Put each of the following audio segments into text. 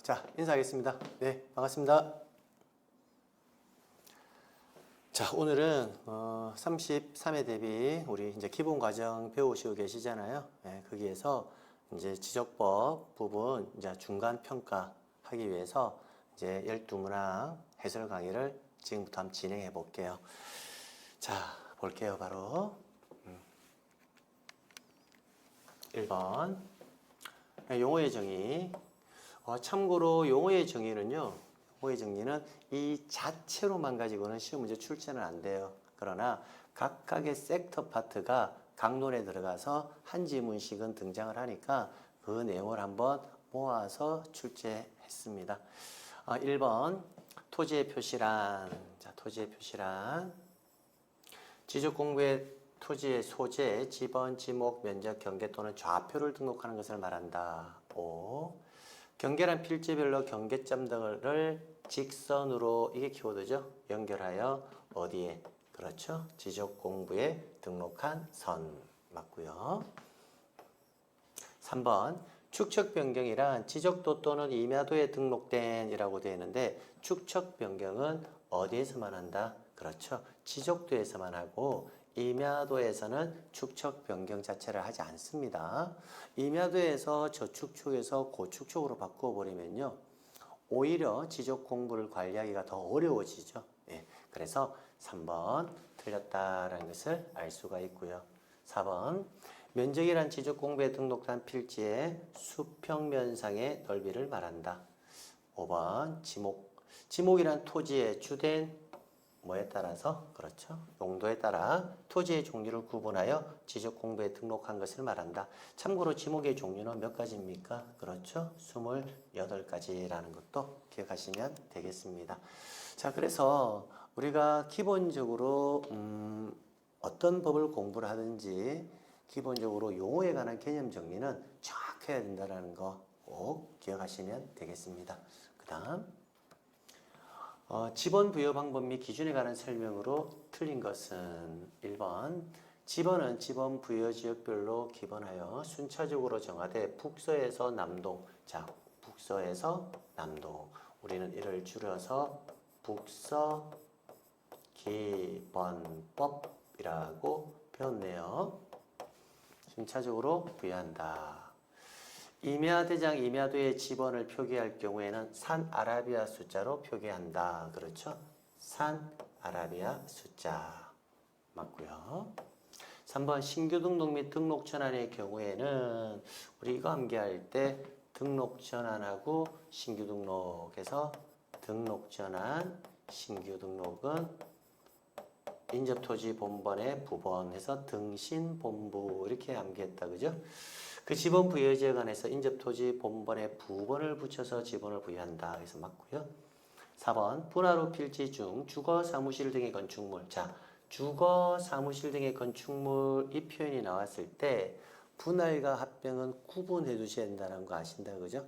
자, 인사하겠습니다. 네, 반갑습니다. 자, 오늘은 33회 대비 우리 이제 기본 과정 배우시고 계시잖아요. 네, 거기에서 이제 지적법 부분 이제 중간 평가하기 위해서 이제 12문항 해설 강의를 지금부터 한번 진행해 볼게요. 자, 볼게요. 바로 1번 용어의 정의. 참고로 용어의 정의는요, 용어의 정의는 이 자체로만 가지고는 시험 문제 출제는 안 돼요. 그러나 각각의 섹터 파트가 강론에 들어가서 한 지문씩은 등장을 하니까 그 내용을 한번 모아서 출제했습니다. 1번 토지의 표시란. 자, 토지의 표시란 지적 공부의 토지의 소재, 지번, 지목, 면적, 경계 또는 좌표를 등록하는 것을 말한다. 5. 경계란 필지별로 경계점 등을 직선으로, 이게 키워드죠. 연결하여 어디에? 그렇죠. 지적 공부에 등록한 선. 맞고요. 3번 축척 변경이란 지적도 또는 임야도에 등록된 이라고 되어 있는데, 축척 변경은 어디에서만 한다? 그렇죠. 지적도에서만 하고 임야도에서는 축척 변경 자체를 하지 않습니다. 임야도에서 저축축에서 고축축으로 바꿔버리면요, 오히려 지적 공부를 관리하기가 더 어려워지죠. 예, 그래서 3번 틀렸다라는 것을 알 수가 있고요. 4번 면적이란 지적 공부에 등록한 필지의 수평면상의 넓이를 말한다. 5번 지목이란 토지의 주된 뭐에 따라서, 그렇죠, 용도에 따라 토지의 종류를 구분하여 지적 공부에 등록한 것을 말한다. 참고로 지목의 종류는 몇 가지입니까? 그렇죠, 28가지라는 것도 기억하시면 되겠습니다. 자, 그래서 우리가 기본적으로 어떤 법을 공부를 하든지 기본적으로 용어에 관한 개념 정리는 정확해야 된다는 거 꼭 기억하시면 되겠습니다. 그 다음 지번 부여 방법 및 기준에 관한 설명으로 틀린 것은 1번 지번은 지번 부여 지역별로 기본하여 순차적으로 정하되 북서에서 남동. 자, 북서에서 남동, 우리는 이를 줄여서 북서 기번법이라고 배웠네요. 순차적으로 부여한다. 임야대장 임야도의 지번을 표기할 경우에는 산 아라비아 숫자로 표기한다. 그렇죠? 산 아라비아 숫자. 맞고요. 3번 신규 등록 및 등록 전환의 경우에는 우리 이거 암기할 때 등록 전환하고 신규 등록에서 등록 전환, 신규 등록은 인접토지 본번에 부번해서 등신본부 이렇게 암기했다. 그죠? 그 지번 부여 지역 안에서 인접토지 본번에 부번을 붙여서 지번을 부여한다. 그래서 맞고요. 4번 분할 후 필지 중 주거, 사무실 등의 건축물. 자, 주거, 사무실 등의 건축물 이 표현이 나왔을 때 분할과 합병은 구분해 두셔야 된다는 거 아신다. 그죠?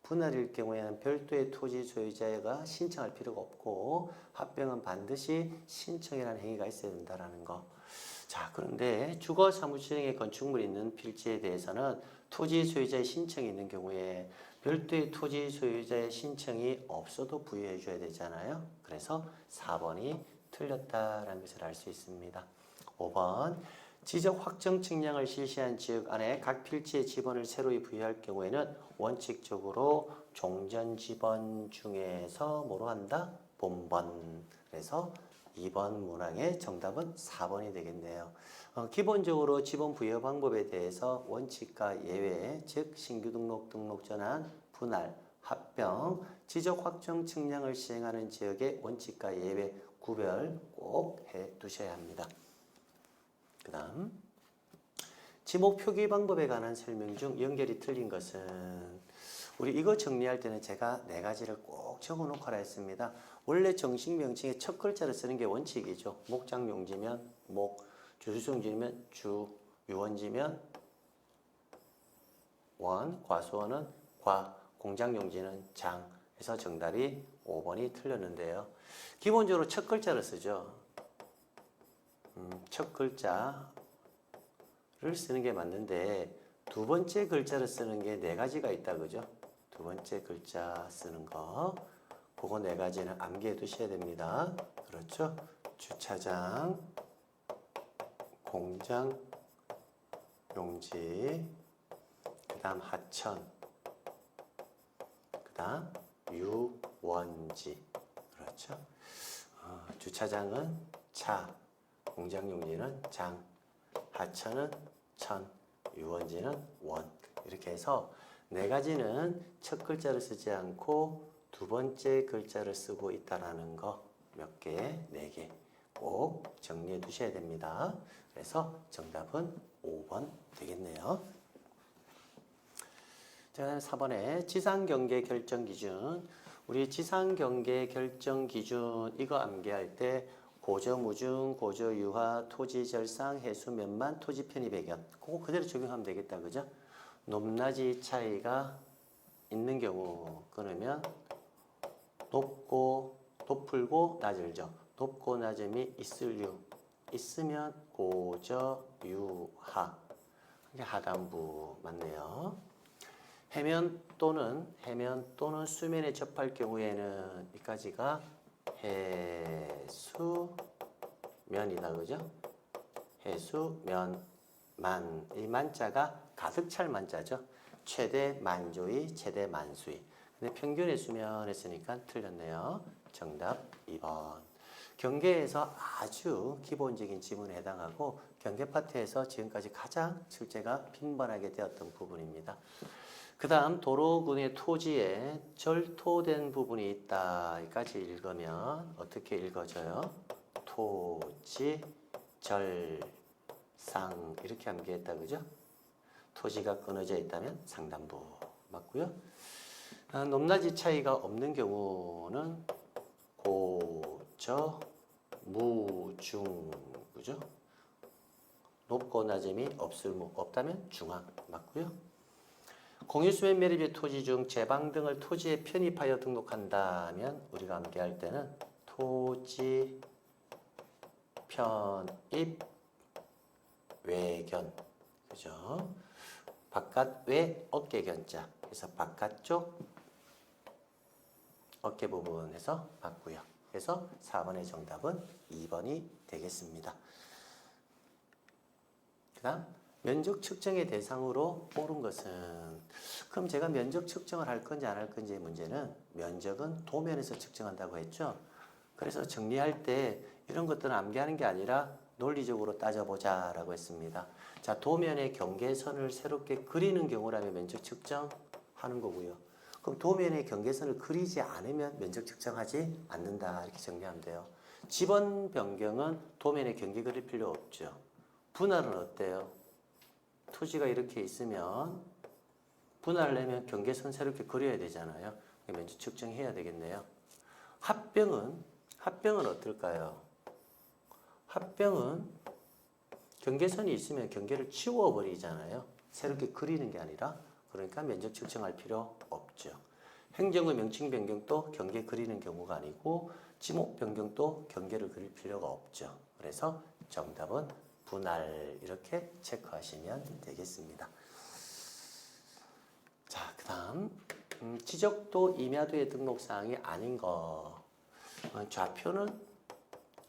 분할일 경우에는 별도의 토지 소유자가 신청할 필요가 없고 합병은 반드시 신청이라는 행위가 있어야 된다는 거. 자, 그런데 주거 사무실 등의 건축물이 있는 필지에 대해서는 토지 소유자의 신청이 있는 경우에 별도의 토지 소유자의 신청이 없어도 부여해 줘야 되잖아요. 그래서 4번이 틀렸다라는 것을 알 수 있습니다. 5번 지적 확정 측량을 실시한 지역 안에 각 필지의 지번을 새로이 부여할 경우에는 원칙적으로 종전 지번 중에서 뭐로 한다? 본번. 그래서 2번 문항의 정답은 4번이 되겠네요. 기본적으로 지번 부여 방법에 대해서 원칙과 예외, 즉 신규 등록, 등록 전환, 분할, 합병, 지적 확정 측량을 시행하는 지역의 원칙과 예외 구별 꼭 해 두셔야 합니다. 그 다음 지목 표기 방법에 관한 설명 중 연결이 틀린 것은, 우리 이거 정리할 때는 제가 4가지를 꼭 적어놓고라 했습니다. 원래 정식 명칭에 첫 글자를 쓰는 게 원칙이죠. 목장용지면 목, 주수성지면 주, 유원지면 원, 과수원은 과, 공장용지는 장. 해서 정답이 5번이 틀렸는데요. 기본적으로 첫 글자를 쓰죠. 첫 글자를 쓰는 게 맞는데 두 번째 글자를 쓰는 게 4가지가 있다. 그죠? 두 번째 글자 쓰는 거. 그거 네 가지는 암기해 두셔야 됩니다. 그렇죠? 주차장, 공장, 용지, 그 다음 하천, 그 다음 유원지. 그렇죠? 주차장은 차, 공장 용지는 장, 하천은 천, 유원지는 원. 이렇게 해서 네 가지는 첫 글자를 쓰지 않고 두 번째 글자를 쓰고 있다라는 거 몇 개, 네 개 꼭 정리해 두셔야 됩니다. 그래서 정답은 5번 되겠네요. 자, 4번에 지상경계 결정 기준. 우리 지상경계 결정 기준 이거 암기할 때 고저 무중, 고저 유하, 토지 절상, 해수 면만, 토지 편입 배경 그거 그대로 적용하면 되겠다. 그죠? 높낮이 차이가 있는 경우 그러면 높을고 낮을죠. 높고 낮음이 있으면 고저 유하. 이게 하단부 맞네요. 해면 또는 수면에 접할 경우에는 이까지가 해수면이다. 그죠? 해수면 만. 이 만자가 가득 찰 만자죠. 최대 만조의, 최대 만수의. 근데 평균의 수면 했으니까 틀렸네요. 정답 2번. 경계에서 아주 기본적인 지문에 해당하고 경계 파트에서 지금까지 가장 출제가 빈번하게 되었던 부분입니다. 그 다음 도로군의 토지에 절토된 부분이 있다. 여기까지 읽으면 어떻게 읽어져요? 토지, 절, 상 이렇게 암기했다. 그죠? 토지가 끊어져 있다면 상단부 맞고요. 높낮이 차이가 없는 경우는 고저, 무중 그죠? 높고 낮음이 없다면 중앙 맞고요. 공유수면 매립의 토지 중 제방 등을 토지에 편입하여 등록한다면 우리가 암기할 때는 토지 편입 외견 그죠? 바깥 외 어깨 견자 그래서 바깥쪽 어깨 부분에서 맞고요. 그래서 4번의 정답은 2번이 되겠습니다. 그 다음 면적 측정의 대상으로 옳은 것은 그럼 제가 면적 측정을 할 건지 안 할 건지의 문제는 면적은 도면에서 측정한다고 했죠. 그래서 정리할 때 이런 것들은 암기하는 게 아니라 논리적으로 따져보자 라고 했습니다. 자, 도면의 경계선을 새롭게 그리는 경우라면 면적 측정하는 거고요. 그럼 도면의 경계선을 그리지 않으면 면적 측정하지 않는다 이렇게 정리하면 돼요. 지번 변경은 도면에 경계 그릴 필요 없죠. 분할은 어때요? 토지가 이렇게 있으면 분할을 내면 경계선 새롭게 그려야 되잖아요. 면적 측정해야 되겠네요. 합병은 어떨까요? 합병은 경계선이 있으면 경계를 치워버리잖아요. 새롭게 그리는 게 아니라 그러니까 면적 측정할 필요 없죠. 행정의 명칭 변경도 경계 그리는 경우가 아니고 지목 변경도 경계를 그릴 필요가 없죠. 그래서 정답은 분할 이렇게 체크하시면 되겠습니다. 자, 그 다음 지적도 임야도의 등록사항이 아닌 거 좌표는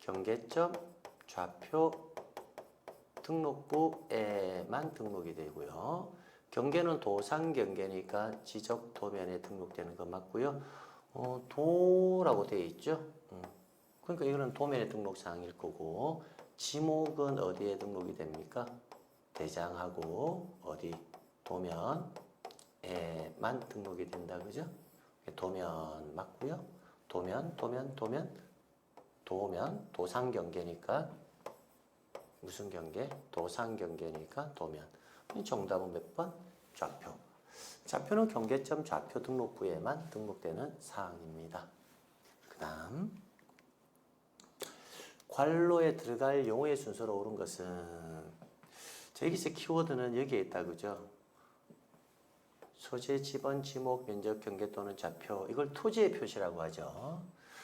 경계점 좌표 등록부에만 등록이 되고요. 경계는 도상 경계니까 지적 도면에 등록되는 거 맞고요. 도라고 되어 있죠. 그러니까 이거는 도면에 등록사항일 거고 지목은 어디에 등록이 됩니까? 대장하고 어디 도면에만 등록이 된다 그죠? 도면 맞고요. 도면 도상 경계니까 무슨 경계? 도상 경계니까 도면. 정답은 몇 번? 좌표. 좌표는 경계점 좌표 등록부에만 등록되는 사항입니다. 그 다음 괄호에 들어갈 용어의 순서로 옳은 것은 여기서 키워드는 여기에 있다 그죠? 소재, 지번, 지목, 면적, 경계 또는 좌표 이걸 토지의 표시라고 하죠.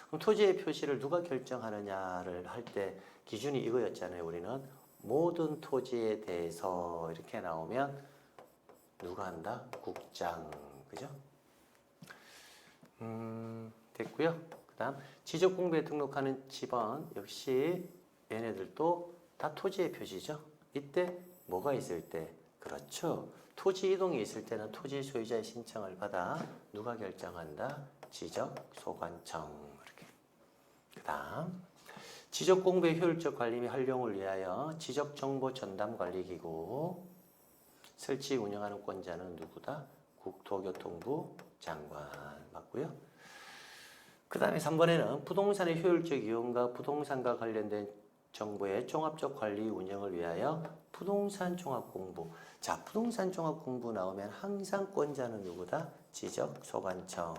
그럼 토지의 표시를 누가 결정하느냐를 할 때 기준이 이거였잖아요. 우리는 모든 토지에 대해서 이렇게 나오면 누가 한다? 국장 그죠? 됐고요. 그 다음 지적공부에 등록하는 집원 역시 얘네들도 다 토지의 표시죠. 이때 뭐가 있을 때? 그렇죠. 토지 이동이 있을 때는 토지 소유자의 신청을 받아 누가 결정한다? 지적소관청. 이렇게. 그 다음 지적공부의 효율적 관리 및 활용을 위하여 지적정보전담관리기구 설치 운영하는 권자는 누구다? 국토교통부 장관 맞고요. 그 다음에 3번에는 부동산의 효율적 이용과 부동산과 관련된 정보의 종합적 관리 운영을 위하여 부동산 종합공부. 자, 부동산 종합공부 나오면 항상 권자는 누구다? 지적소관청.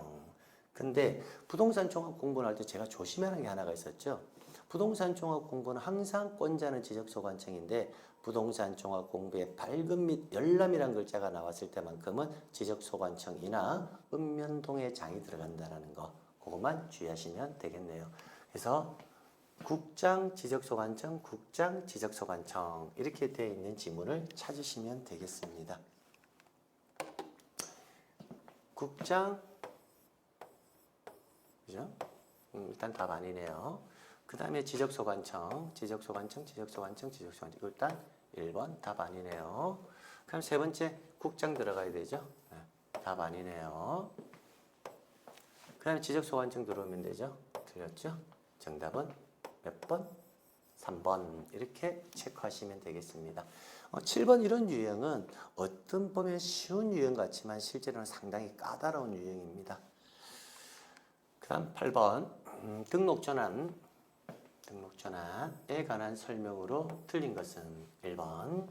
근데 부동산 종합공부를 할 때 제가 조심해야 하는 게 하나가 있었죠. 부동산 종합공부는 항상 권자는 지적소관청인데 부동산 종합공부에 발급 및 열람이라는 글자가 나왔을 때만큼은 지적소관청이나 읍면동의 장이 들어간다는 거. 그것만 주의하시면 되겠네요. 그래서 국장 지적소관청, 국장 지적소관청 이렇게 되어 있는 지문을 찾으시면 되겠습니다. 국장, 그죠? 일단 답 아니네요. 그 다음에 지적소관청, 지적소관청, 지적소관청, 지적소관청. 일단 1번 답 아니네요. 그럼 세 번째 국장 들어가야 되죠? 네, 답 아니네요. 그 다음에 지적소관청 들어오면 되죠? 틀렸죠? 정답은 몇 번? 3번 이렇게 체크하시면 되겠습니다. 7번 이런 유형은 어떤 보면 쉬운 유형 같지만 실제로는 상당히 까다로운 유형입니다. 그 다음 8번 등록전환에 관한 설명으로 틀린 것은 1번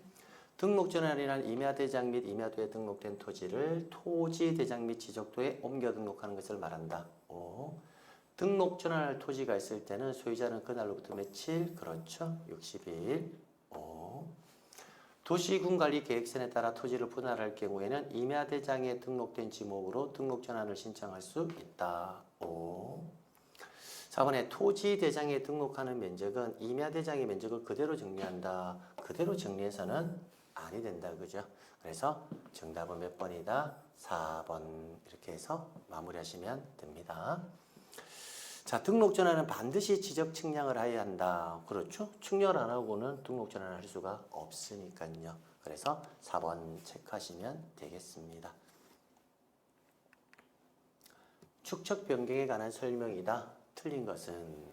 등록전환이란 임야대장 및 임야도에 등록된 토지를 토지대장 및 지적도에 옮겨 등록하는 것을 말한다. 5. 등록전환할 토지가 있을 때는 소유자는 그날로부터 며칠? 그렇죠. 60일. 5. 도시군관리계획선에 따라 토지를 분할할 경우에는 임야대장에 등록된 지목으로 등록전환을 신청할 수 있다. 5. 4번에 토지대장에 등록하는 면적은 임야대장의 면적을 그대로 정리한다. 그대로 정리해서는 아니 된다. 그죠? 그래서 정답은 몇 번이다? 4번. 이렇게 해서 마무리하시면 됩니다. 자, 등록전환은 반드시 지적 측량을 해야 한다. 그렇죠? 측량을 안 하고는 등록전환을 할 수가 없으니까요. 그래서 4번 체크하시면 되겠습니다. 축척 변경에 관한 설명이다. 틀린 것은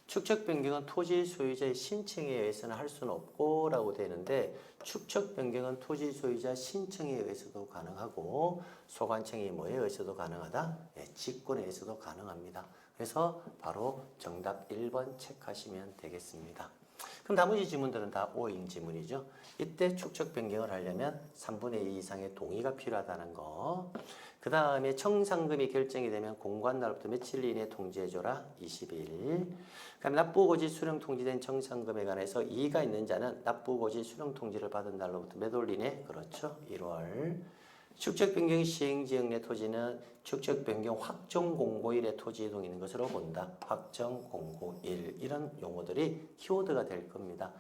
축척 변경은 토지 소유자의 신청에 의해서는 할 수는 없고 라고 되는데 축척 변경은 토지 소유자 신청에 의해서도 가능하고 소관청이 뭐에 의해서도 가능하다? 네, 직권에 의해서도 가능합니다. 그래서 바로 정답 1번 체크하시면 되겠습니다. 그럼 나머지 지문들은 다 오인 지문이죠. 이때 축척 변경을 하려면 3분의 2 이상의 동의가 필요하다는 거. 그 다음에 청산금이 결정이 되면 공고한 날부터 며칠 이내에 통지해줘라. 20일. 그럼 납부고지 수령 통지된 청산금에 관해서 이의가 있는 자는 납부고지 수령 통지를 받은 날로부터 몇 월 이내? 그렇죠. 1월. 축척 변경 시행 지역 내 토지는 축척 변경 확정 공고일에 토지 이동이 있는 것으로 본다. 확정 공고일 이런 용어들이 키워드가 될 겁니다.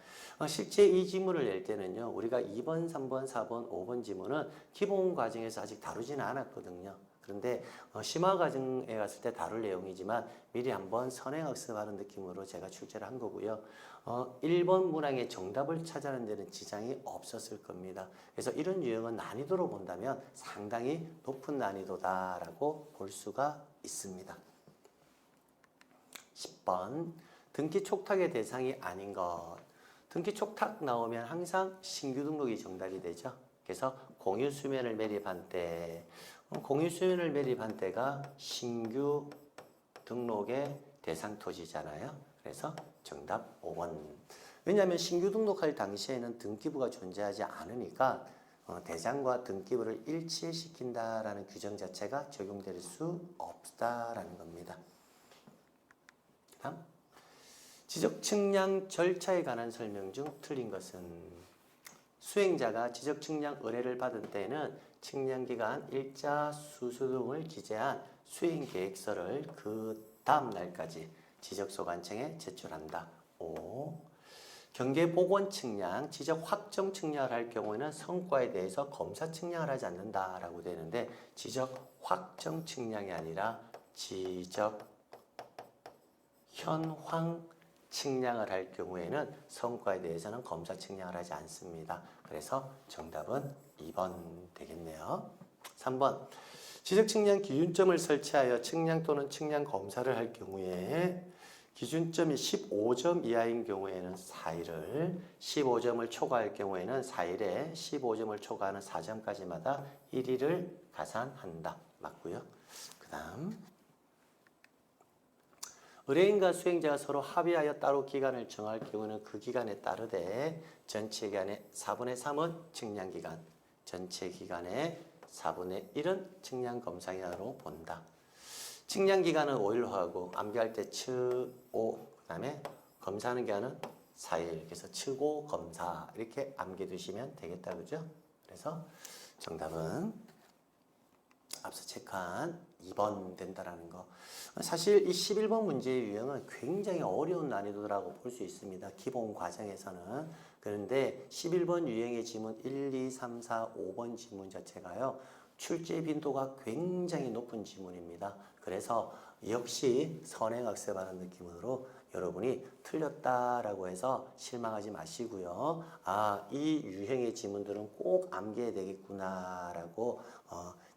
실제 이 지문을 낼 때는요. 우리가 2번, 3번, 4번, 5번 지문은 기본 과정에서 아직 다루지는 않았거든요. 그런데 심화 과정에 갔을 때 다룰 내용이지만 미리 한번 선행학습하는 느낌으로 제가 출제를 한 거고요. 1번 문항의 정답을 찾아내는 데는 지장이 없었을 겁니다. 그래서 이런 유형은 난이도로 본다면 상당히 높은 난이도다라고 볼 수가 있습니다. 10번 등기 촉탁의 대상이 아닌 것. 등기 촉탁 나오면 항상 신규 등록이 정답이 되죠. 그래서 공유 수면을 매립한 때 공유 수면을 매립한 때가 신규 등록의 대상 토지잖아요. 그래서 정답 5번. 왜냐하면 신규 등록할 당시에는 등기부가 존재하지 않으니까 대상과 등기부를 일치시킨다라는 규정 자체가 적용될 수 없다라는 겁니다. 다음 지적 측량 절차에 관한 설명 중 틀린 것은 수행자가 지적 측량 의뢰를 받은 때에는 측량기간, 일자, 수수 등을 기재한 수행계획서를 그 다음 날까지 지적소관청에 제출한다. 5. 경계보건 측량, 지적 확정 측량을 할 경우에는 성과에 대해서 검사 측량을 하지 않는다라고 되는데 지적 확정 측량이 아니라 지적 현황 측량을 할 경우에는 성과에 대해서는 검사 측량을 하지 않습니다. 그래서 정답은 2번 되겠네요. 3번 지적 측량 기준점을 설치하여 측량 또는 측량 검사를 할 경우에 기준점이 15점 이하인 경우에는 4일을, 15점을 초과할 경우에는 4일에 15점을 초과하는 4점까지마다 1일을 가산한다. 맞고요. 그 다음 의뢰인과 수행자가 서로 합의하여 따로 기간을 정할 경우는 그 기간에 따르되 전체 기간의 4분의 3은 측량기간, 전체 기간의 4분의 1은 측량검사기간으로 본다. 측량기간은 5일로 하고 암기할 때 측5, 그 다음에 검사하는 기간은 4일. 그래서 측5 검사 이렇게 암기 두시면 되겠다. 그죠? 그래서 정답은 앞서 체크한 2번 된다라는 거. 사실 이 11번 문제의 유형은 굉장히 어려운 난이도라고 볼 수 있습니다. 기본 과정에서는. 그런데 11번 유형의 지문 1, 2, 3, 4, 5번 지문 자체가요. 출제 빈도가 굉장히 높은 지문입니다. 그래서 역시 선행학습하는 느낌으로 여러분이 틀렸다라고 해서 실망하지 마시고요. 아, 이 유형의 지문들은 꼭 암기해야 되겠구나라고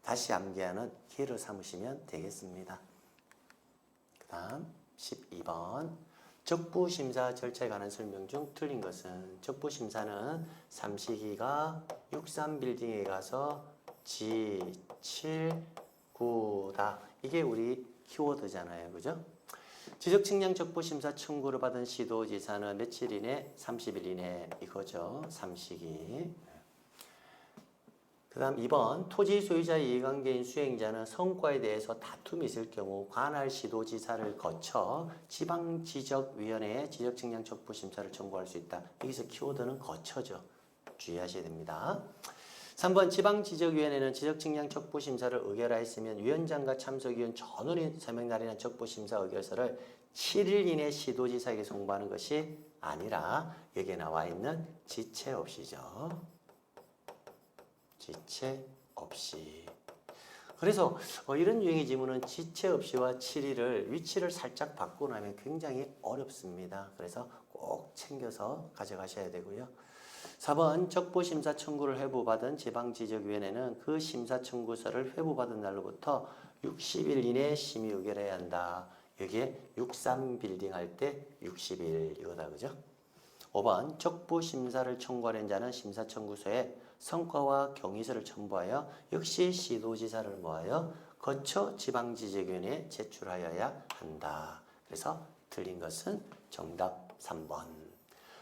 다시 암기하는 기회를 삼으시면 되겠습니다. 그 다음 12번 적부심사 절차에 관한 설명 중 틀린 것은 적부심사는 삼식이가 63빌딩에 가서 G79다. 이게 우리 키워드잖아요. 그죠? 지적측량 적부심사 청구를 받은 시도지사는 며칠 이내? 30일 이내 이거죠. 삼식이. 그 다음 2번 토지 소유자의 이해관계인 수행자는 성과에 대해서 다툼이 있을 경우 관할 시도지사를 거쳐 지방지적위원회에 지적측량 적부심사를 청구할 수 있다. 여기서 키워드는 거쳐죠. 주의하셔야 됩니다. 3번 지방지적위원회는 지적측량 적부심사를 의결하였으면 위원장과 참석위원 전원이 서명 날인한 적부심사 의결서를 7일 이내 시도지사에게 송부하는 것이 아니라 여기에 나와 있는 지체 없이죠. 지체 없이. 그래서 이런 유형의 지문은 지체 없이와 7일을 위치를 살짝 바꾸고 나면 굉장히 어렵습니다. 그래서 꼭 챙겨서 가져가셔야 되고요. 4번 적부심사 청구를 회부받은 지방지적위원회는 그 심사 청구서를 회부받은 날로부터 60일 이내에 심의 의결해야 한다. 여기에 63빌딩 할 때 60일 이거다. 그죠? 5번 적부심사를 청구하는 자는 심사청구서에 성과와 경위서를 첨부하여 역시 시도지사를 모하여 거쳐 지방지적위원회에 제출하여야 한다. 그래서 틀린 것은 정답 3번.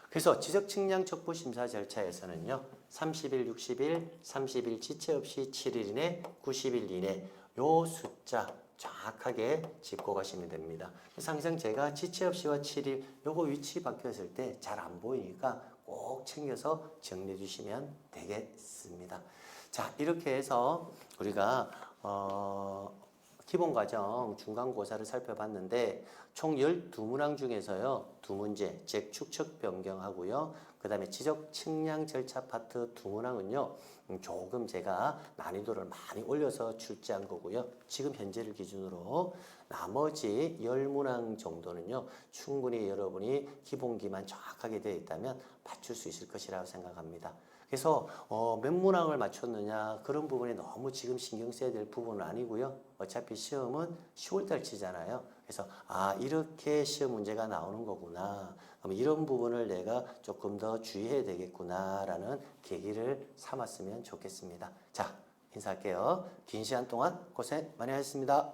그래서 지적측량 적부심사 절차에서는요. 30일, 60일, 30일 지체 없이 7일 이내, 90일 이내 요 숫자 정확하게 짚고 가시면 됩니다. 그래서 항상 제가 지체 없이와 7일 요거 위치 바뀌었을 때 잘 안 보이니까 꼭 챙겨서 정리해 주시면 되겠습니다. 자, 이렇게 해서 우리가 기본과정 중간고사를 살펴봤는데 총 12문항 중에서요. 2문제, 즉 축척 변경하고요. 그 다음에 지적 측량 절차 파트 2문항은요. 조금 제가 난이도를 많이 올려서 출제한 거고요. 지금 현재를 기준으로 나머지 10문항 정도는요. 충분히 여러분이 기본기만 정확하게 되어 있다면 맞출 수 있을 것이라고 생각합니다. 그래서 몇 문항을 맞췄느냐 그런 부분에 너무 지금 신경 써야 될 부분은 아니고요. 어차피 시험은 10월달 치잖아요. 그래서 이렇게 시험 문제가 나오는 거구나. 그럼 이런 부분을 내가 조금 더 주의해야 되겠구나라는 계기를 삼았으면 좋겠습니다. 자, 인사할게요. 긴 시간 동안 고생 많이 하셨습니다.